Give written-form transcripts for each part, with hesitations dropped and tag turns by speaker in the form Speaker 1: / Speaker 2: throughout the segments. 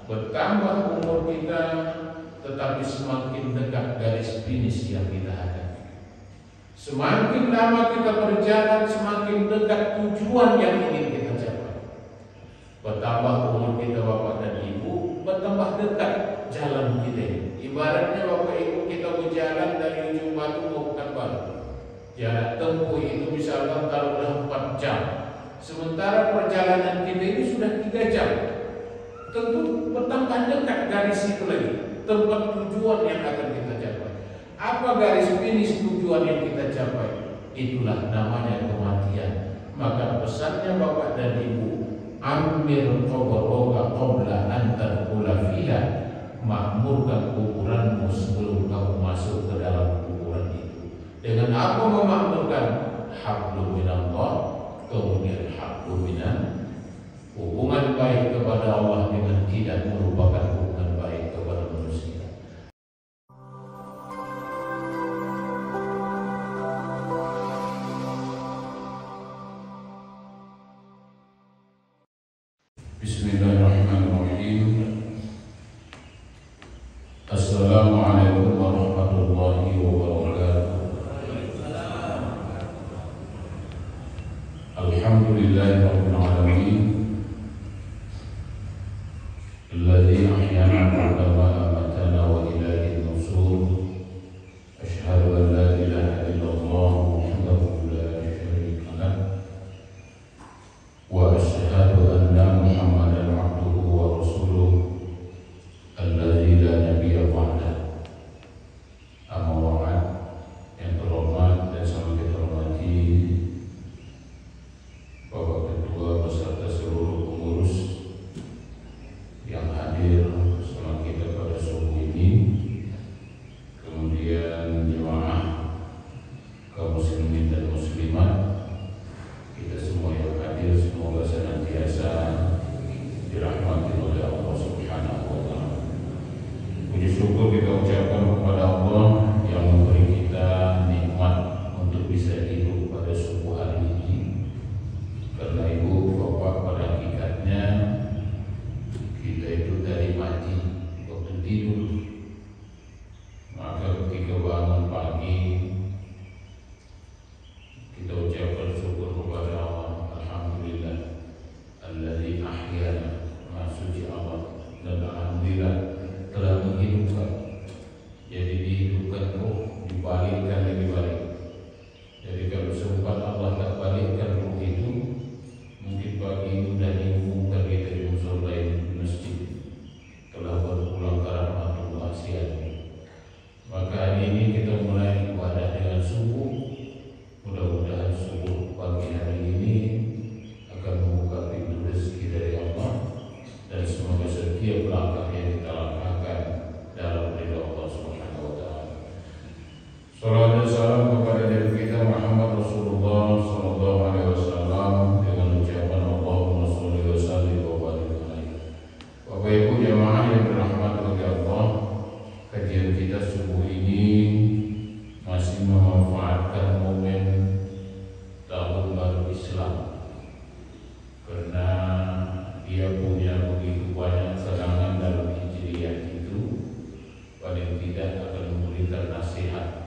Speaker 1: Bertambah umur kita, tetapi semakin dekat garis finish yang kita hadapi. Semakin lama kita berjalan, semakin dekat tujuan yang ingin kita capai. Bertambah umur kita Bapak dan Ibu, bertambah dekat jalan kita. Ibaratnya Bapak Ibu kita berjalan dari ujung batu ke Pekanbaru. Jarak tempuh itu misalkan taruhlah 4 jam. Sementara perjalanan kita ini sudah 3 jam. Tentu bertambah dekat garis itu lagi, tempat tujuan yang akan kita capai. Apa garis finish tujuan yang kita capai? Itulah namanya kematian. Maka pesannya Bapak dan Ibu, amir qabraka qabla an tadkhula fiha, makmurkan kuburanmu sebelum kamu masuk ke dalam kuburan itu. Dengan apa memakmurkan? Hablum minallah, kemudian hablum minan. Hubungan baik kepada Allah dengan tidak merupakan hubungan baik kepada manusia. Bismillahirrahmanirrahim. Assalamualaikum warahmatullahi wabarakatuh. Alhamdulillahirabbil alamin. الذي أحيانا بعدما أماتنا وإليه النشور. أشهد أن لا إله إلا الله وحده لا شريك له وأشهد أن محمدا عبده ورسوله الذي لا نبي بعده. أما بعد, yang terhormat dan sangat dihormati Bapak Ketua beserta seluruh pengurus yang hadir bersama kita pada subuh ini, kemudian jemaah kaum muslimin dan muslimat, kita semua yang hadir semoga senantiasa dirahmati oleh Allah Subhanahu wa Ta'ala. Puji syukur kita ucapkan kepada Allah yang memberi kita nikmat untuk bisa hidup pada subuh hari ini. Karena Ibu Bapak pada hakikatnya kita itu dari mati waktu tidur, maka ketika bangun pagi kita ucapkan syukur kepada Allah. Alhamdulillah alladzi ahyana, maha suci Allah, dan alhamdulillah telah menghidupkan. Jadi dihidupkan ruh, dibalikkan lagi balik. Jadi kalau sempat Allah tak balikkan ruh itu, mungkin pagi ini sudah diumumkan kita di musola masjid telah berpulang ke rahmatullah siang. Maka hari ini kita mulai ibadah dengan subuh. Mudah-mudahan subuh pagi hari ini akan membuka pintu rezeki dari Allah, dan semoga setiap langkah yang kita langkahkan dalam ridha Allah Subhanahu wa Ta'ala. Salawat dan salam kepada Nabi kita Muhammad Rasulullah sallallahu alaihi wasallam dengan ucapan Allahumma sholli wa sallim wa barik alaihi. Bapak Ibu jemaah yang dirahmati oleh Allah, kajian kita subuh ini masih memanfaatkan momen tahun baru Islam, karena dia punya begitu banyak serangan dalam hijriyah itu, paling tidak akan memberikan nasihat.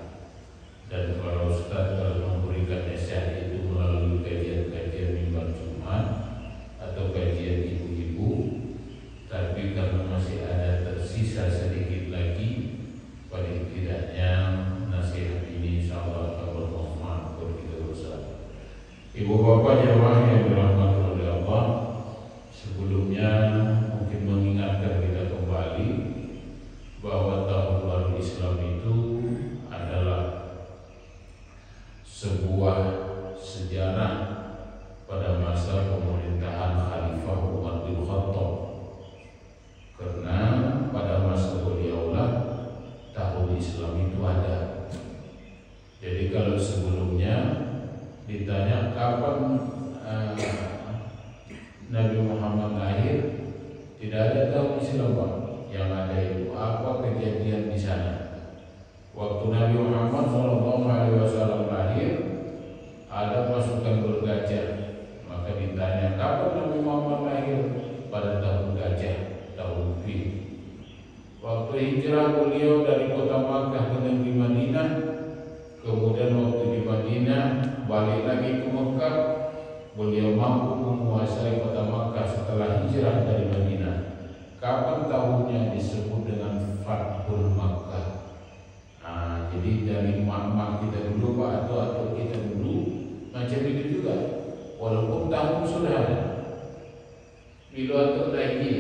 Speaker 1: Dan para ustaz kalau memberikan nasihat itu melalui kajian-kajian mimbar Jumat atau kajian ibu-ibu, tapi karena masih ada tersisa sedikit lagi, paling tidaknya nasihat ini insyaallah akan bermanfaat buat kita bersama. Ibu bapak jemaah yang dirahmati oleh Allah, sebelumnya mungkin mengingatkan kita kembali bahwa tahun baru Islam itu adalah sebuah sejarah pada masa pemerintahan Khalifah Umar bin Khattab. Karena pada masa beliaulah tahun Islam itu ada. Jadi kalau sebelumnya ditanya kapan Nabi Muhammad lahir, tidak ada tahun Islam Pak. Yang ada itu apa kejadian di sana. Waktu Nabi Muhammad SAW lahir, ada pasukan bergajah. Maka ditanya kapan Nabi Muhammad lahir, pada tahun gajah, tahun Fil. Waktu hijrah beliau dari kota Makkah ke negeri Madinah, kemudian waktu di Madinah balik lagi ke Makkah, beliau mampu menguasai kota Makkah setelah hijrah dari Madinah. Kapan tahunnya disebut dengan Fathul Makkah? Jadi dari mak kita dulu, Pak atau kita dulu macam itu juga. Walaupun tahun sudah ada, bila atau lagi,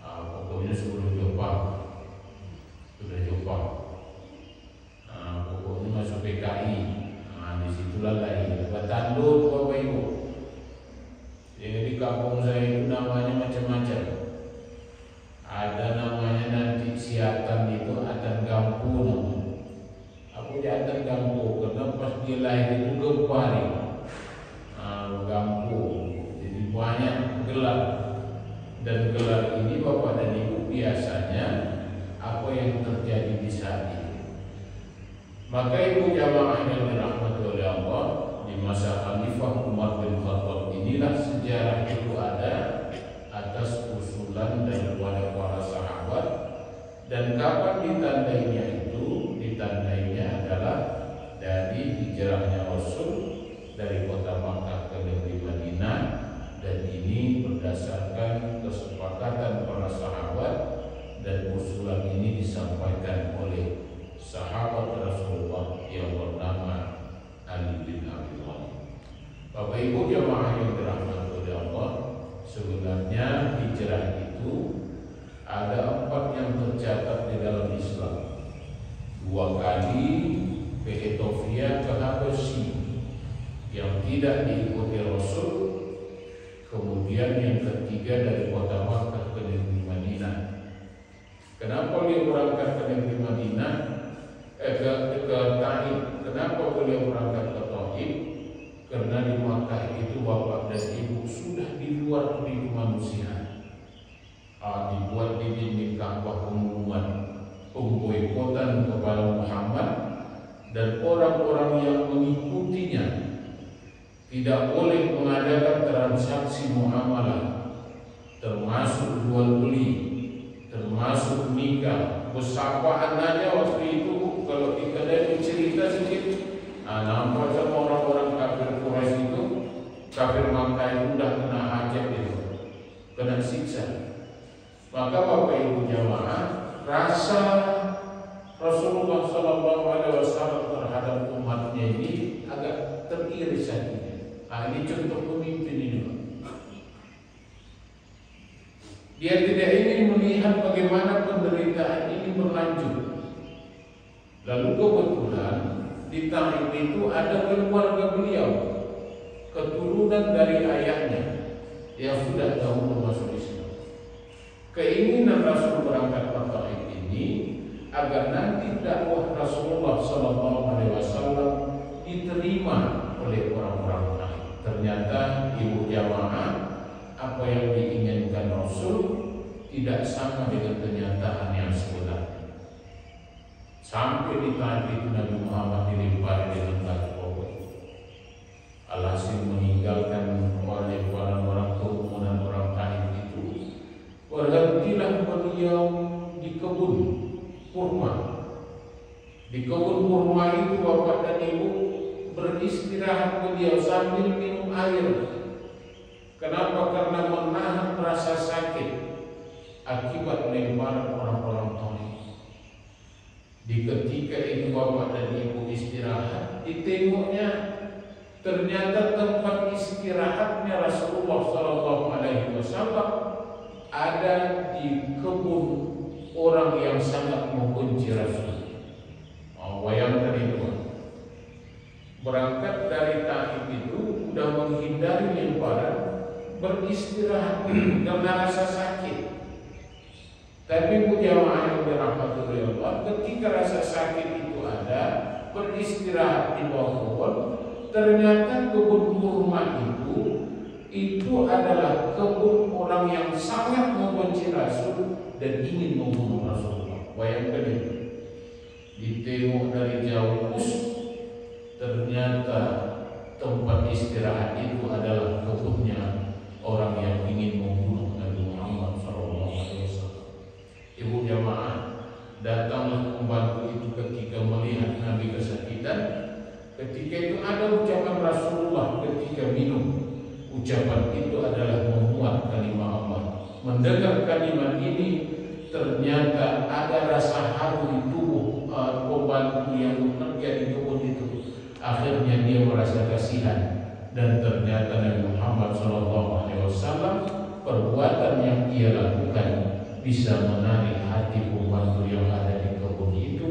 Speaker 1: pokoknya sebelum Jepang, sudah Jepang. Pokoknya masuk PKI, disitulah lagi. Batandut Bapak Ibu. Jadi di kampung saya itu namanya macam-macam. Ada namanya nanti siatan itu Atan Gampu namanya. Aku di Atan Gampu karena pas dia lahir itu gempari. Gampu. Jadi banyak gelar. Dan gelar ini Bapak dan Ibu biasanya apa yang terjadi di saat itu. Maka Ibu jamaah yang dirahmati oleh Allah, di masa Khalifah Umar bin Khattab inilah sejarah itu ada atas usulan daripada para sahabat. Dan kapan ditandainya itu? Ditandainya adalah dari hijrahnya Rasul dari kota Makkah ke negeri Madinah, dan ini berdasarkan kesepakatan para sahabat, dan usulan ini disampaikan oleh sahabat Rasulullah yang bernama Ali bin Abi Thalib. Bapak Ibu jamaah yang dirahmati oleh Allah, sebenarnya hijrah itu ada 4 yang tercatat di dalam Islam. 2 kali ke Ethiopia, ke Habasyi yang tidak diikuti Rasul. Kemudian yang ketiga dari kota Makkah ke negeri Madinah. Kenapa beliau berangkat ke negeri Madinah? Ke Taif. Kenapa beliau berangkat ke Taif? Karena di Makkah itu Bapak dan Ibu sudah di luar kemanusiaan. Dibuat di dinding Ka'bah pengumuman pemboikotan kepada Muhammad, dan orang-orang yang mengikutinya tidak boleh mengadakan transaksi muamalah, termasuk jual beli, termasuk nikah. Persapaan aja waktu itu kalau di kedai cerita sedikit, nampak sama orang-orang kafir Quraisy itu, kafir Makkah itu sudah kena ajab itu, kena siksa. Maka Bapak Ibu jamaah, rasa Rasulullah SAW terhadap umatnya ini agak teriris hatinya. Ini contoh pemimpin ini. Dia tidak ingin melihat bagaimana penderitaan ini berlanjut. Lalu kebetulan di Taif itu ada keluarga beliau, keturunan dari ayahnya yang sudah dahulu masuk Islam. Keinginan Rasul berangkat ke Taif ini agar nanti dakwah Rasulullah SAW diterima oleh orang-orang Taif. Ternyata Ibu jamaah, apa yang diinginkan Rasul tidak sama dengan kenyataan yang sebenarnya. Sampai di Taif itu Nabi Muhammad dilempari dengan batu. Alhasil meninggalkan oleh orang-orang kerumunan orang Taif itu. Berhentilah beliau di kebun kurma. Di kebun kurma itu Bapak dan Ibu beristirahat beliau sambil minum air. Kenapa? Karena menahan rasa sakit akibat lemparan orang-orang Taif. Di ketika itu Bapak dan Ibu istirahat, ditengoknya ternyata tempat istirahatnya Rasulullah SAW ada di kebun orang yang sangat membenci Rasul. Bayangkan itu. Berangkat dari Taif itu sudah menghindari lemparan, beristirahat karena rasa sakit. Tapi jamaah yang dirahmati oleh Allah, ketika rasa sakit itu ada, beristirahat di bawah pohon, ternyata kebun kurma itu adalah kebun orang yang sangat membenci Rasul dan ingin membunuh Rasulullah. Bayangkan itu. Ditengok dari jauh, ternyata tempat istirahat itu adalah kebunnya orang yang ingin membunuh Nabi Muhammad SAW. Ketika itu ada ucapan Rasulullah ketika minum. Ucapan itu adalah memuat kalimat Allah. Mendengar kalimat ini ternyata ada rasa haru di tubuh pembantu yang bekerja di kebun itu. Akhirnya dia merasa kasihan dan ternyata Nabi Muhammad SAW perbuatan yang ia lakukan bisa menarik hati pembantu yang ada di kebun itu,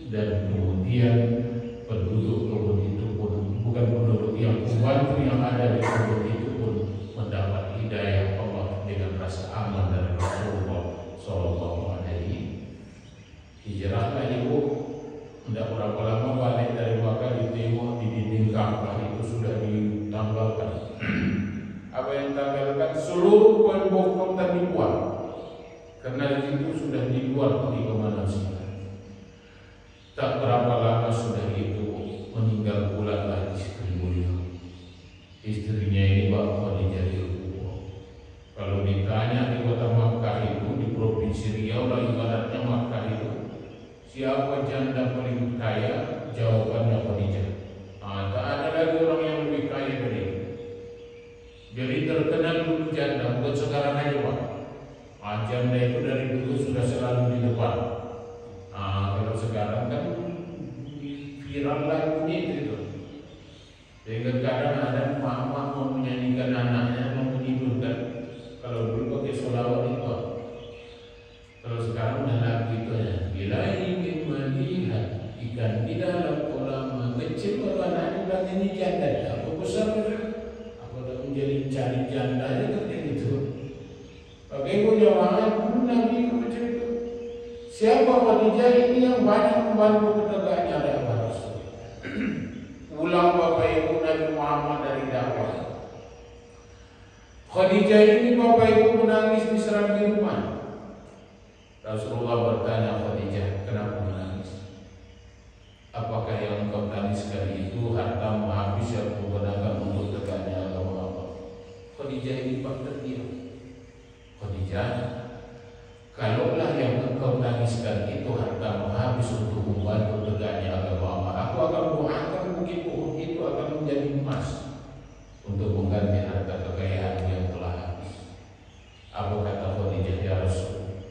Speaker 1: dan kemudian penduduk kebun itu pun, bukan penduduk, yang pembantu yang ada di kebun itu pun mendapat hidayah Allah dengan rasa aman dari Rasulullah SAW. Hijrahlah ibu, tidak berapa lama balik dari Makkah, ditengok di dinding Ka'bah itu sudah ditanggalkan. Apa yang ditanggalkan? Seluruh poin bokong dan dibuat, karena itu sudah dibuat di kemana sih. Tak berapa lama sudah itu meninggal pula istri beliau. Istrinya ini bapak dijadi kalau ditanya di kota Makkah itu, di provinsi Riau lah ibaratnya Makkah itu, siapa janda paling kaya? Jawabannya Khadijah. Tak ada lagi orang yang lebih kaya dari itu. Jadi terkenal dulu janda, bukan sekarang aja Pak. Janda itu dari dulu sudah selalu di depan. Kalau sekarang kan viral lagunya itu. Sehingga kadang ada mak-mak mau menyanyikan anaknya, mau menidurkan. Kalau dulu pakai sholawat itu. Kalau sekarang udah lagu itu aja. Bila ingin melihat ikan di dalam kolam kecil, kalau anaknya bilang ini janda, apa besar? Apa dah menjadi cari janda aja kayak gitu. Pakai jawab Nabi macam itu. Siapa Khadijah ini yang banyak membantu ketegaknya dakwah Rasul. Ulang Bapak Ibu Nabi Muhammad dari dakwah. Khadijah ini Bapak Ibu menangis di serambi rumah. Rasulullah bertanya, Khadijah, kenapa menangis? Apakah yang engkau tangiskan itu hartamu habis yang kau gunakan untuk tegaknya agama Allah? Khadijah ini pak terdiam. Khadijah, kalaulah yang engkau tangiskan itu hartamu habis untuk membantu tegaknya agama Allah, aku akan doakan bukit Uhud itu akan menjadi emas untuk mengganti harta kekayaan yang telah habis. Apa kata Khadijah? Ya Rasul,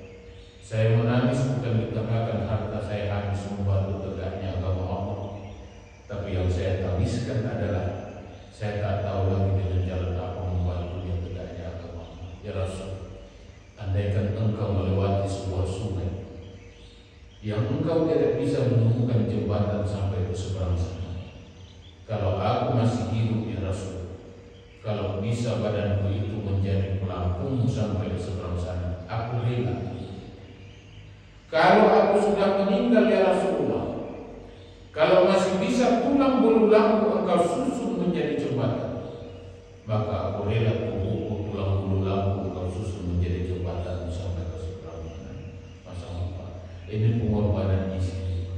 Speaker 1: saya menangis bukan dikarenakan harta saya habis membantu tegaknya agama Allah, tapi yang saya tangiskan adalah saya tak tahu lagi dengan jalan apa membantu yang tegaknya agama Allah. Ya Rasul, andaikan engkau melewati sebuah sungai yang engkau tidak bisa menemukan jembatan sampai ke seberang sana, kalau aku masih hidup ya Rasul, kalau bisa badanku itu menjadi pelampung sampai ke seberang sana, aku rela. Kalau aku sudah meninggal ya Rasulullah, kalau masih bisa tulang belulangku engkau susun menjadi jembatan, maka aku rela tubuhku, tulang belulangku engkau susun menjadi jembatan sampai ke seberang sana. Masya Allah, ini pengorbanan istri.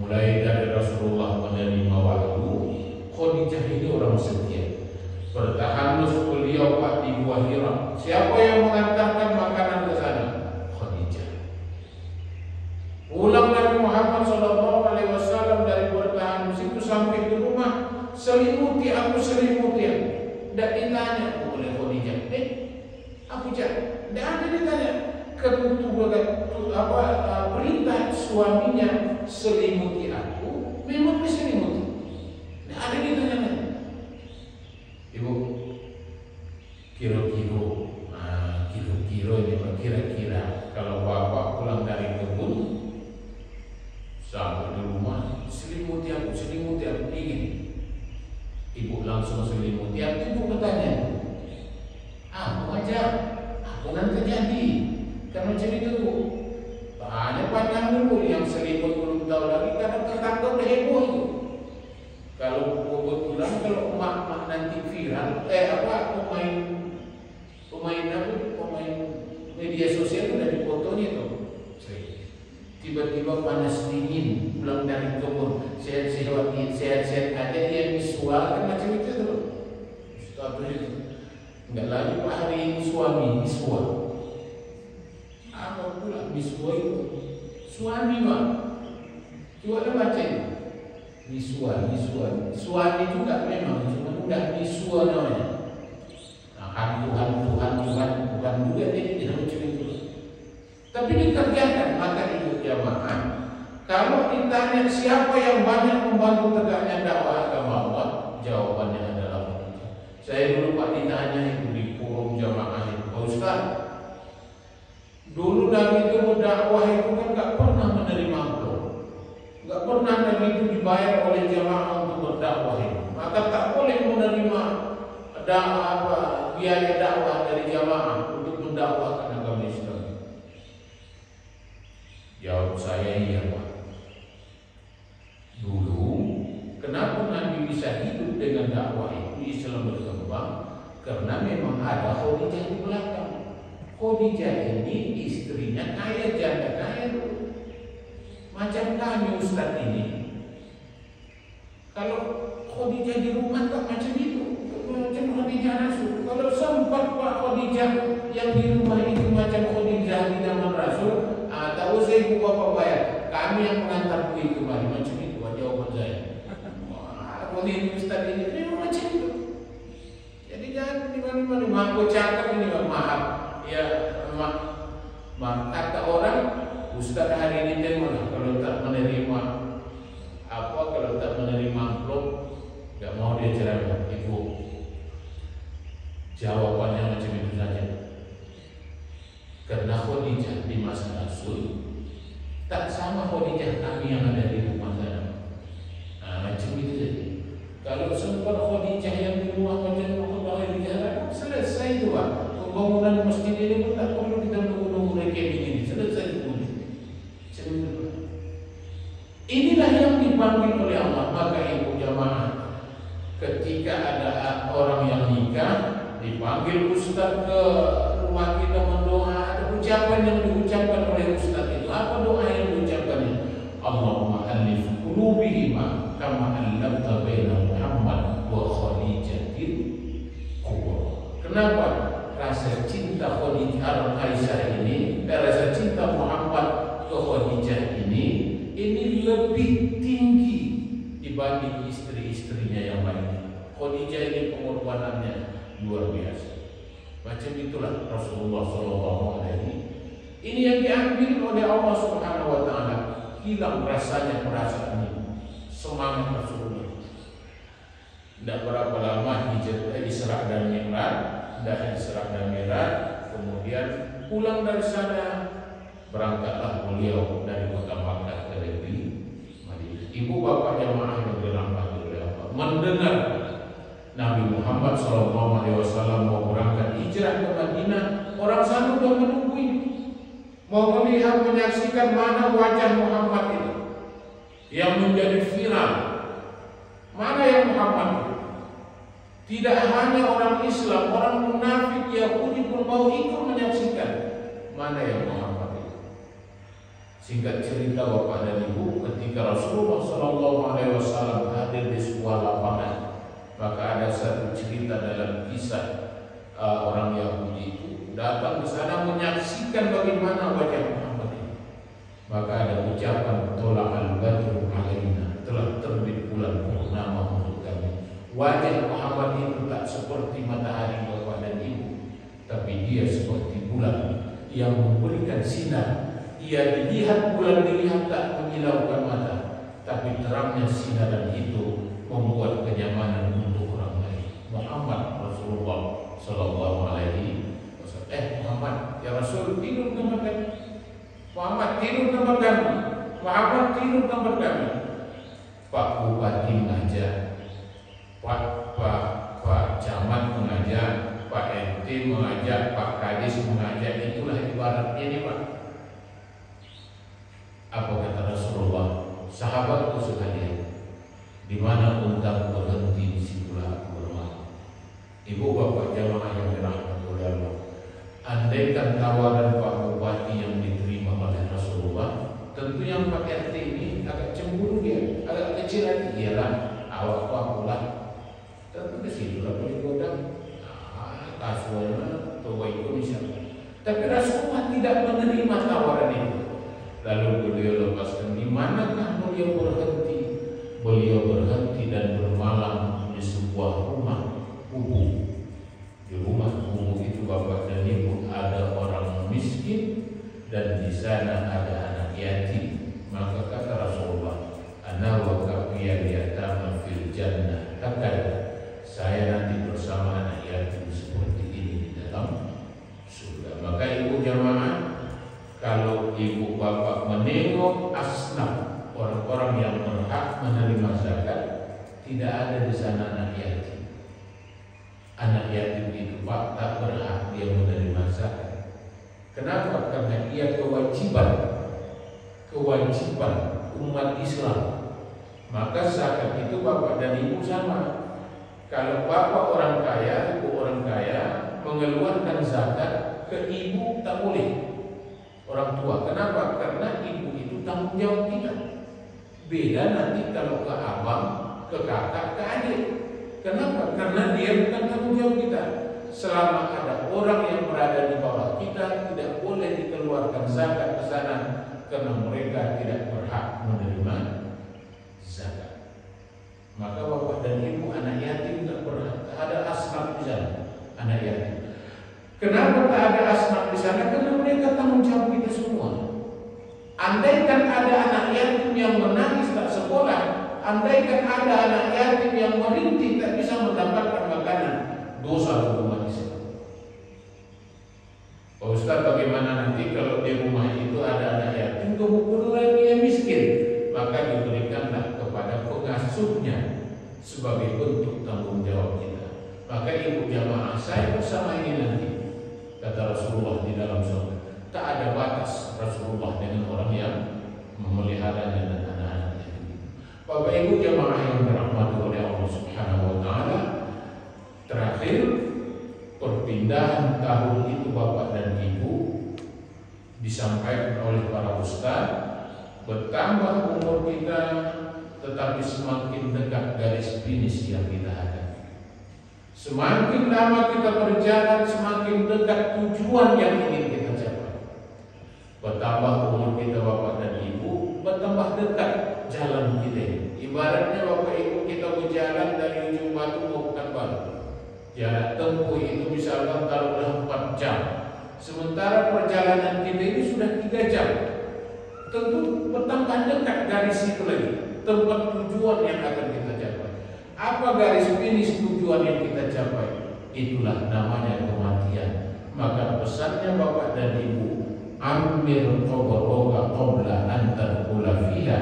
Speaker 1: Mulai dari Rasulullah menerima wahyu, Khadijah ini orang setia. Bertahanus beliau Pak di Gua Hira. Siapa yang mengantarkan makanan ke sana? Khadijah. Pulang Nabi Muhammad SAW dari bertahan situ sampai ke rumah, selimuti aku, selimuti aku. Tidak ditanya oleh Khadijah. Aku tidak ada ditanya. Perintah suaminya selimuti aku, memang diselimuti. Tidak ada ditanya. Ibu, kira-kira kalau bapak pulang dari kebun sampai di rumah, selimuti aku dingin. Ibu langsung selimuti aku. Ibu bertanya, aku aja, aku nanti jadi. Kan macam itu Bu. Banyak pandang dulu yang selimut belum tahu lagi, karena tetangga udah heboh itu. Kalau kebetulan kalau emak-emak nanti viral, pemain media sosial udah difotonya tuh. Tiba-tiba panas dingin, pulang dari kebun, sehat-sehat aja dia miswa, kan macam itu tuh. Status itu. Enggak lagi Pak hari ini suami miswa. Apa pula miswa itu? Suami Pak. Coba baca ini. Misua itu juga memang cuma udah misua namanya. Nah, hantu bukan juga jadi tidak macam itu. Tapi dikerjakan. Maka itu jamaah, kalau ditanya siapa yang banyak membantu tegaknya dakwah agama Allah, jawabannya adalah saya dulu Pak ditanya itu di forum jamaah itu, Pak Ustaz, dulu Nabi itu berdakwah itu kan nggak pernah menerima amplop, nggak pernah Nabi itu dibayar oleh jamaah untuk berdakwah itu, maka tak boleh menerima biaya dakwah dari jamaah untuk mendakwahkan agama Islam. Jawab saya, iya Pak. Dulu kenapa Nabi bisa hidup dengan dakwah itu, Islam berkembang? Karena memang ada Khadijah di belakang. Khadijah ini istrinya kaya, janda kaya dulu. Macam kami Ustaz ini, kalau Khadijah di rumah tak macam itu, macam Khadijah Rasul. Kalau sempat Pak Khadijah yang di rumah itu macam Khadijah di zaman Rasul, tahu saya ibu bapak bayar, kami yang mengantar kue kembali, macam itu jawaban saya. Khadijah Ustaz ini memang macam itu. Jadi jangan di mana-mana aku cakap ini maaf. Ya, kata orang Ustaz hari ini tengok kalau tak menerima kalau tak menerima amplop, nggak mau dia ceramah. Ibu, jawabannya macam itu saja. Karena Khadijah di masa Rasul tak sama Khadijah kami yang ada di rumah sana. Macam itu saja. Kalau sempat Khadijah yang di rumah macam Khadijah, selesai itu Pak. Pembangunan masjid ini pun tak perlu kita menunggu mereka begini, selesai pun. Inilah yang dipanggil oleh Allah. Maka ibu jamaah, ketika ada orang yang nikah, dipanggil ustaz ke rumah kita mendoa, ada ucapan yang diucapkan oleh ustaz itu. Apa doa yang diucapkannya? Allahumma alif qulubihima kama allamta baina Muhammad wa Khadijatil kubra. Kenapa? Rasa cinta Khadijah Aisyah ini, rasa cinta Muhammad ke Khadijah ini lebih tinggi dibanding istri-istrinya yang lain. Khadijah ini pengorbanannya luar biasa. Macam itulah Rasulullah SAW. Ini yang diambil oleh Allah Subhanahu Wa Taala. Hilang rasanya perasaan ini, semangat Rasulullah. Tidak berapa lama Isra dan Mi'raj, kemudian pulang dari sana, berangkatlah beliau dari kota Makkah ke negeri Madinah. Ibu bapak jamaah yang dirahmati oleh Allah, mendengar Nabi Muhammad SAW mau berangkat hijrah ke Madinah, orang sana sudah menunggu ini, mau melihat, menyaksikan mana wajah Muhammad itu yang menjadi viral. Mana yang Muhammad itu? Tidak hanya orang Islam, orang munafik Yahudi pun mau ikut menyaksikan mana yang Muhammad itu. Singkat cerita bapak dan ibu, ketika Rasulullah SAW hadir di sebuah lapangan, maka ada satu cerita dalam kisah orang Yahudi itu datang ke sana menyaksikan bagaimana wajah Muhammad ini. Maka ada ucapan tolak al-badru alaina, telah terbit bulan purnama untuk kami. Wajah Muhammad itu tak seperti matahari bapak dan ibu, tapi dia seperti bulan yang memberikan sinar. Ia dilihat bulan, dilihat tak menyilaukan mata, tapi terangnya sinaran itu membuat kenyamanan untuk orang lain. Muhammad Rasulullah Sallallahu Alaihi Wasallam. Muhammad, ya Rasul, tidur tempat kami. Muhammad, tidur tempat kami. Muhammad, tidur tempat kami. Pak Bupati mengajak, Pak Camat mengajak, Pak RT mengajak, Pak Kadis mengajak. Itulah ibaratnya ini Pak. Apa kata Rasulullah? Sahabatku sekalian, di mana unta berhenti, di situlah aku bermalam. Ibu bapak jamaah yang dirahmati oleh Allah, andaikan tawaran Pak Bupati yang diterima oleh Rasulullah, tentu yang Pak RT ini agak cemburu, dia agak kecil hati. Iyalah, awak akulah, tentu ke situ lah boleh godang. Kasualnya atau baikku misalnya. Tapi Rasulullah tidak menerima tawaran itu. Lalu beliau lepaskan, di manakah beliau berhenti? beliau berhenti dan bermalam di sebuah rumah kubu. Di rumah kubu itu bapak dan ibu ada orang miskin dan di sana ada anak yatim. Maka kata Rasulullah, ana wa kafiyal yatama fil jannah, saya nanti bersama anak yatim seperti ini di dalam surga. Maka ibu jamaah, kalau ibu bapak menengok asnaf orang-orang yang berhak menerima zakat, tidak ada di sana anak yatim. Anak yatim itu pak tak berhak dia menerima zakat. Kenapa? Karena ia kewajiban umat Islam. Maka zakat itu bapak dan ibu sama. Kalau bapak orang kaya, ibu orang kaya mengeluarkan zakat ke ibu tak boleh. Orang tua. Kenapa? Karena ibu itu tanggung jawab kita. Beda nanti kalau ke abang, ke kakak, ke adik. Kenapa? Karena dia bukan tanggung jawab kita. Selama ada orang yang berada di bawah kita, tidak boleh dikeluarkan zakat ke sana karena mereka tidak berhak menerima zakat. Maka bapak dan ibu anak yatim tidak berhak. Ada asnaf di sana, anak yatim. Kenapa tak ada asnaf di sana? Karena mereka tanggung jawab kita semua. Andaikan ada anak yatim yang menangis tak sekolah, andaikan ada anak yatim yang merintih tak bisa mendapatkan makanan, dosa umat Islam. Pak Ustaz, bagaimana nanti kalau di rumah itu ada anak yatim kebetulan dia miskin? Maka diberikanlah kepada pengasuhnya sebagai bentuk tanggung jawab kita. Maka ibu jamaah, saya bersama ini nanti, kata Rasulullah di dalam surga, tak ada batas Rasulullah dengan orang yang memeliharanya dan anak-anaknya. Bapak ibu jamaah yang dirahmati oleh Allah Subhanahu wa taala, terakhir perpindahan tahun itu bapak dan ibu disampaikan oleh para ustaz. Bertambah umur kita, tetapi semakin dekat garis finish yang kita hadapi. Semakin lama kita berjalan, semakin dekat tujuan yang ingin kita capai. Bertambah umur kita bapak dan ibu, bertambah dekat jalan kita. Ibaratnya bapak ibu kita berjalan dari ujung batu mau ke Batu. Jarak tempuh itu misalkan taruhlah 4 jam. Sementara perjalanan kita ini sudah 3 jam. Tentu bertambah dekat garis itu lagi, tempat tujuan yang akan kita capai. Apa garis finish tujuan yang kita capai? Itulah namanya kematian. Maka pesannya bapak dan ibu, amir qabraka qabla an tadkhula fiha,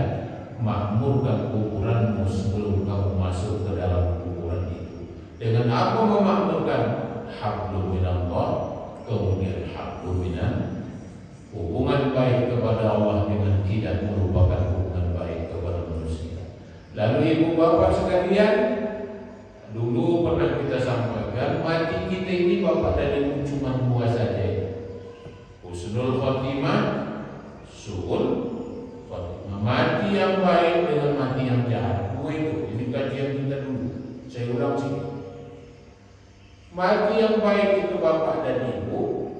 Speaker 1: makmurkan kuburanmu sebelum kamu masuk ke dalam kuburan itu. Dengan apa memakmurkan? Hablum minallah, kemudian hablum minan, hubungan baik kepada Allah dengan tidak merupakan hubungan baik kepada manusia. Lalu ibu bapak sekalian, dulu pernah kita sampaikan, mati kita ini bapak dan ibu cuma 2 saja. Husnul khotimah, su'ul khotimah. Mati yang baik dengan mati yang jahat. 2 itu. Ini kajian kita dulu. Saya ulang sini. Mati yang baik itu bapak dan ibu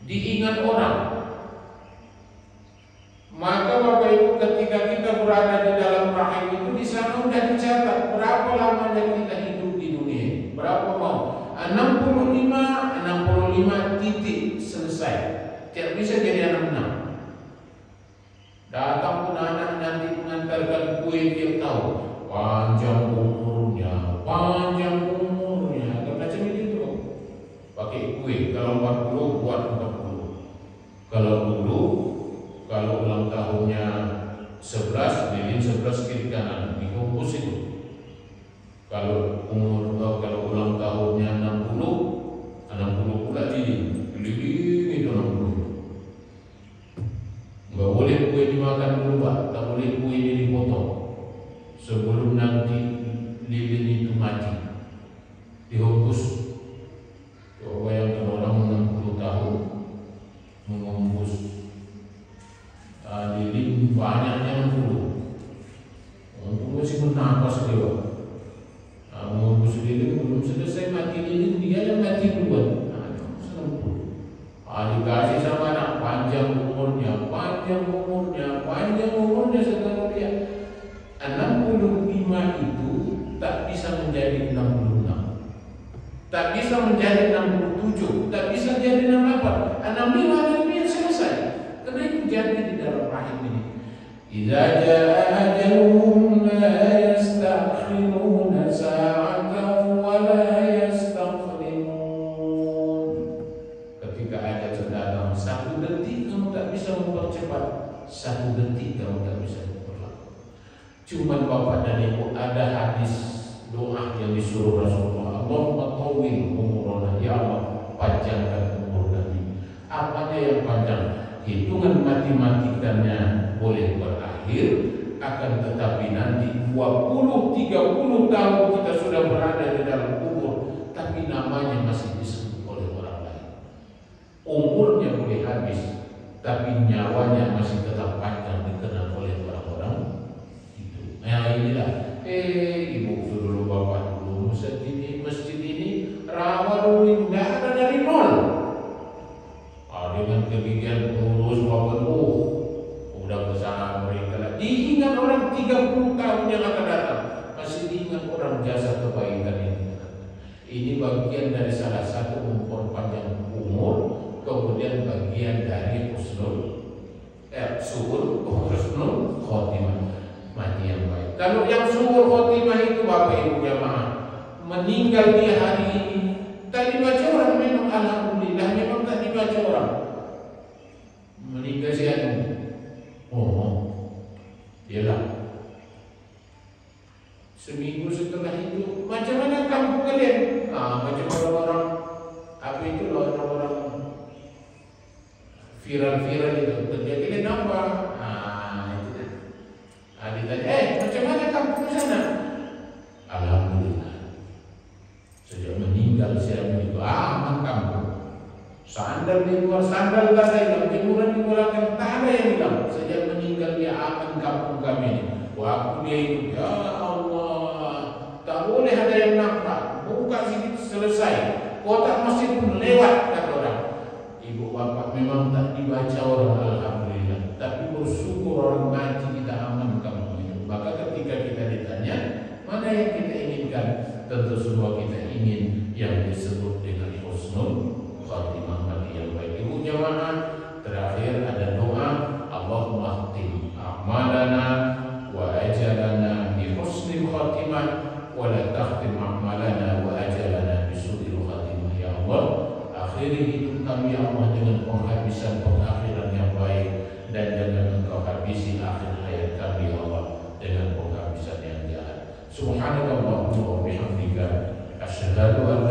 Speaker 1: diingat orang. Maka bapak ibu ketika kita berada di dalam rahim itu, di sana sudah dicatat berapa lamanya kita hidup di dunia. Berapa mau? 65 titik selesai. Tidak bisa jadi 66. Datang pun anak nanti mengantarkan kue tiap tahun. Panjang umurnya. Kan macam itu. Pakai kue. Kalau 40 buat 40. Kalau ulang tahunnya 11, lilin 11 kiri kanan, dikumpus itu. Kalau ulang tahunnya 60 pula lilin itu 60. Enggak boleh kue dimakan dulu Pak, tak boleh kue ini dipotong sebelum nanti lilin itu mati, dihembus. Coba yang orang 60 tahun menghembus lilin banyaknya 60. Untuk masih bernapas dia. Menghembus lilin belum selesai mati lilin, dia yang mati duluan. 60. Dikasih sama anak panjang umurnya setelah dia 60 tak bisa menjadi 67, tak bisa jadi 68, 65 selesai. Karena itu jadi di dalam rahim ini. Idza jaa ajaluhum la yastakhiruna sa'atan wa la yastaghfirun. Ketika ajal datang, 1 detik kamu tak bisa mempercepat, 1 detik kamu tak bisa memperlambat. Cuman Bapak dan Ibu, ada hadis doa yang disuruh Rasulullah, Allahumma tawwil umurana, ya Allah panjangkan umur kami. Apanya yang panjang? Hitungan matematikanya boleh berakhir, akan tetapi nanti 20-30 tahun kita sudah berada di dalam kubur, tapi namanya masih disebut oleh orang lain. Umurnya boleh habis, tapi nyawanya masih tetap panjang dikenal oleh orang-orang itu. Nah inilah, ibu dulu, bapak dulu, masjid ini rawa dulu, nggak ada dari nol. Dengan kegigihan urus bapak, udah besar mereka lah. Diingat orang 30 tahun yang akan datang, masih diingat orang jasa kebaikan ini. Ini bagian dari salah satu memperpanjang umur, kemudian bagian dari husnul khotimah, mati yang baik. Kalau yang suul khotimah itu Bapak Ibu jamaah, meninggal dia hari ini, tak dibaca orang, memang alhamdulillah, memang tak dibaca orang. Meninggal siapa? Ialah seminggu setelah itu, macam mana kampung kalian? Macam orang-orang apa itu, orang-orang viral itu, terjadi nambah. Itu dah. Ditanya, macam mana kampung sana? Alhamdulillah. Sejak meninggal siapa itu, aman kampung. Sandal di luar, sandal tak ada hilang, jemuran di belakang tak ada yang hilang. Sejak meninggal dia aman kampung kami ini. Waktu dia hidup, ya Allah, tak boleh ada yang nampak. Buka sedikit selesai. Kotak masjid pun lewat, kata orang. Ibu bapak memang tak dibaca orang, alhamdulillah. Tapi bersyukur orang mati kita aman kampung itu. Maka ketika kita ditanya, mana yang kita inginkan? Tentu semua kita ingin yang disebut dengan husnul khotimah, mati yang baik. Ibu jamaah, terakhir ada doa, Allahumma khtim a'malana wa ajalana bi husnil khotimah wa la takhtim a'malana wa ajalana bi su'il khotimah. Ya Allah, akhiri hidup kami ya Allah dengan penghabisan pengakhiran yang baik, dan jangan Engkau habisi akhir hayat kami ya Allah dengan penghabisan yang jahat. Subhanallah wa bihamdika, asyhadu an